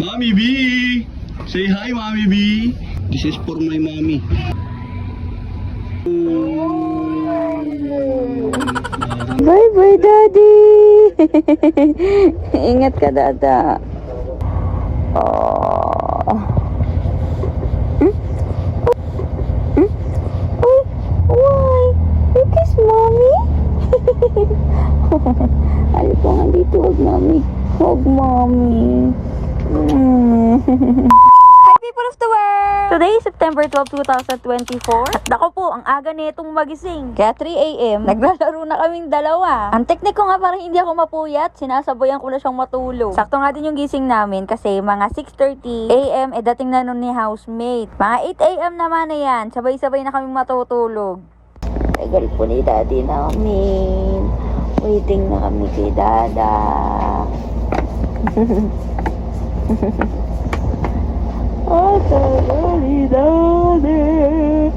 Mommy B! Say hi, Mommy B! This is for my mommy. Bye bye, Daddy! Ingat ka, Dada. Oh. Uy, why? You kiss Mommy? Ano po nga dito? Huwag, Mommy. Huwag, Mommy. Hi, people of the world! Today is September 12, 2024. At ako po, ang aga nitong magising. Kaya 3 a.m., naglalaro na kaming dalawa. Ang teknik ko nga para hindi ako mapuyat, sinasabayan ko na siyang matulog. Sakto nga din yung gising namin kasi mga 6:30 a.m. dating na nun ni housemate. Mga 8 a.m. naman na yan, sabay-sabay na kaming matutulog. Tagal po ni Daddy namin. Waiting na kami kay Dada. Oh, tagal ni Daddy.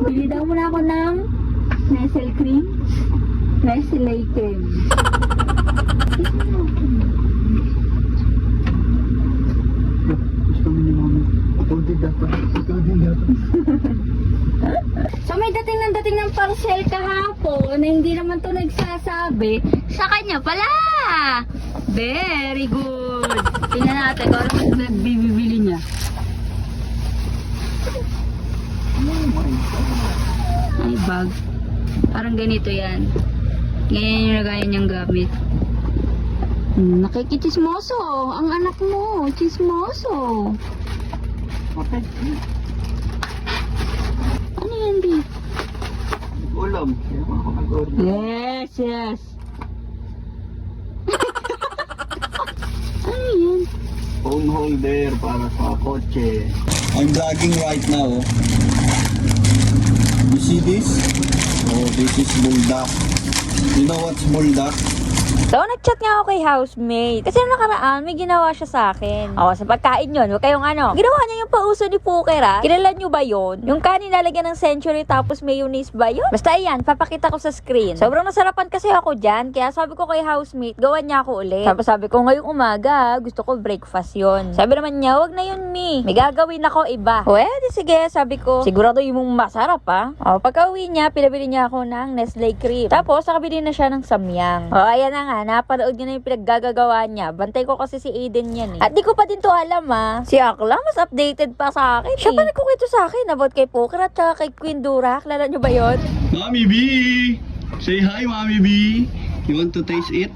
Bili daw muna ako ng Nestle cream. Nestle cream. Gusto mo ni Mama. Ikaw din dapat. So may dating ng parcel kahapon na hindi naman to nagsasabi. Sa kanya pala! Very good! Tingnan natin kung ano nagbibili niya. Ay, bag. Parang ganito yan. Ganyan yung nagaya niyang gamit. Nakikichismoso. Ang anak mo. Chismoso. Okay. Ano yan, di? Ulam. Yes, yes. Ano yan? Phone holder para sa kotse. I'm vlogging right now. You see this? Oh, this is buldak. You know what's buldak? So, nag-chat nga ako kay housemate. Kasi nung nakaraan, may ginawa siya sa akin. O, sa pagkain yun, huwag kayong ano. Ginawa niya yung pauso ni Puker, ha? Kilala nyo ba yun? Yung kanin lalagyan ng century tapos mayonnaise ba yun? Basta yan, papakita ko sa screen. Sobrang nasarapan kasi ako dyan. Kaya sabi ko kay housemate, gawan niya ako ulit. Tapos sabi ko, ngayong umaga, gusto ko breakfast yun. Sabi naman niya, wag na yun, mi. May gagawin ako iba. Pwede, sige. Sabi ko, sigurado yung masarap, ha? O, pagka uwi niya, pinabili niya ako ng Nestle cream. Tapos, nakabili na siya ng samyang. O, ayan na nga. Napanood niya na yung pinaggagawa niya. Bantay ko kasi si Aiden yan eh. At di ko pa din to alam ha. Si Akla mas updated pa sa akin. Siya pa nagkukwento sa akin about kay Puker at saka kay Queen Dura. Kilala niyo ba yun? Mommy B! Say hi, Mommy B! You want to taste it?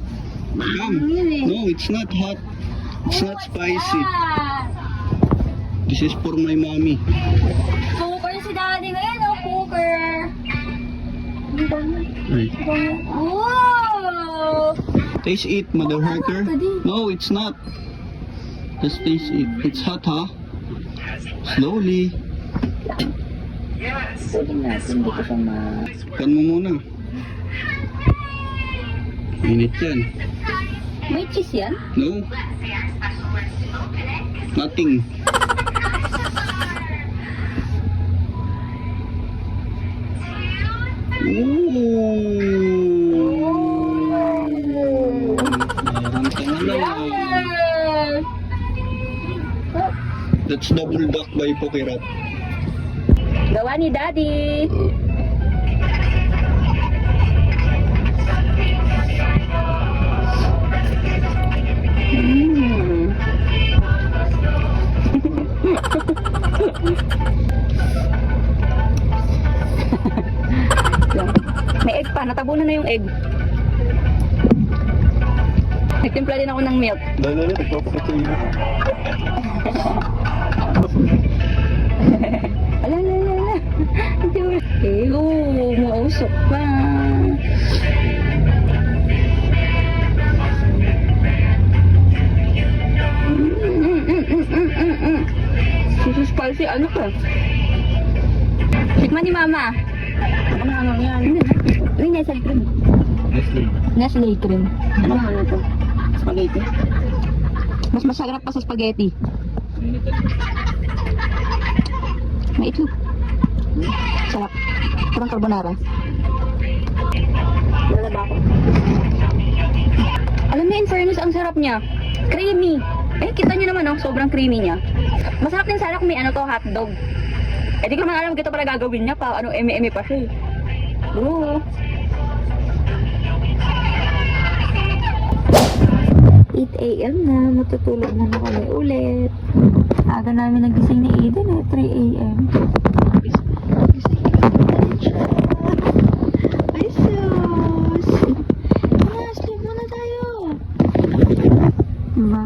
Come. No, it's not hot. It's not spicy. This is for my mommy. Puker si Daddy ngayon oh, Puker. Right. Oh! Taste it, motherfucker. No, it's not. Just taste it. It's hot, huh? Slowly. Pwede natin, hindi ko siya Pan mo muna. Init yan. May cheese yan? No. Nothing. That's double duck by Pokerat. Gawa ni Daddy. May egg pa, natabunan na yung egg. Nagtimpla din ako ng milk. Dala na, nagpapakat yung Ala. Eh, mausok pa. Susus spicy, ano ka? Tikman ni Mama. Ano yan? Ano yung Nestle cream? Nestle cream. Ano to? Spaghetti. Mas masarap pa sa spaghetti. May itlog. Sarap. Parang carbonara. fairness, ang sarap niya. Creamy. Eh, kita niyo naman, oh, sobrang creamy niya. Masarap din sana kung may ano to, hotdog. Eh, di ko naman alam, ito pala gagawin niya pa, ano, eme-eme pa siya. Oo. 8 a.m. na, matutulog na kami ulit. Aga namin nagising ni Eden eh, 3 a.m. Ay, sus! Sleep muna tayo! Diba?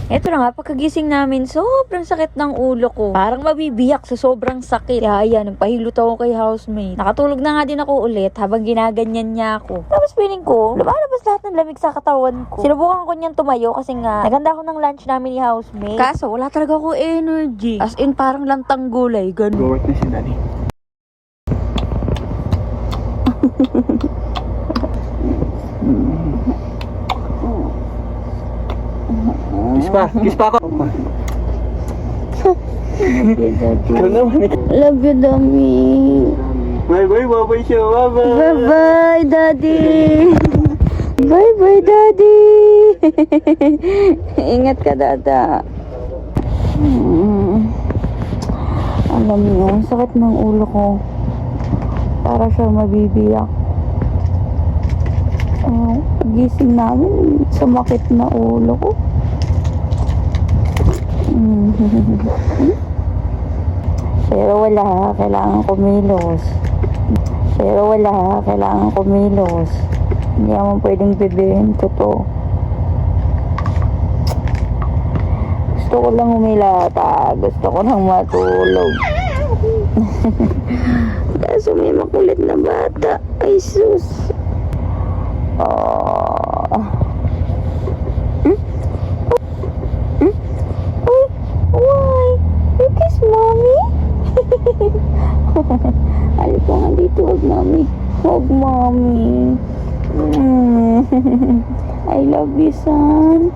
Eto na nga, pagkagising namin, sobrang sakit ng ulo ko. Parang mabibiyak sa sobrang sakit. Kaya yan, nagpahilot ako kay housemate. Nakatulog na nga din ako ulit habang ginaganyan niya ako. Tapos feeling ko, lumalabas lahat ng lamig sa katawan ko. Sinubukan ko niyang tumayo kasi nga, naganda ako ng lunch namin ni housemate. Kaso, wala talaga ako energy. As in, parang lantang gulay, ganun. Go work na si Daddy. Kiss pa ako. Ikaw naman eh. Love you, Dami. Bye siya. Bye. Bye-bye, Daddy. Bye-bye, Daddy. Ingat ka, Dada. Alam niyo, ang sakit ng ulo ko. Para siya mabibiyak. Gising namin, sumakit na ulo ko. Pero wala, kailangan kumilos. Hindi naman pwedeng bibihin ko to. Gusto ko lang umilata. Gusto ko lang matulog. Kaso may makulit na bata. Ay sus. Why? You kiss mommy? Halip ko nga dito. Huwag mommy. Huwag mommy. I love you, son.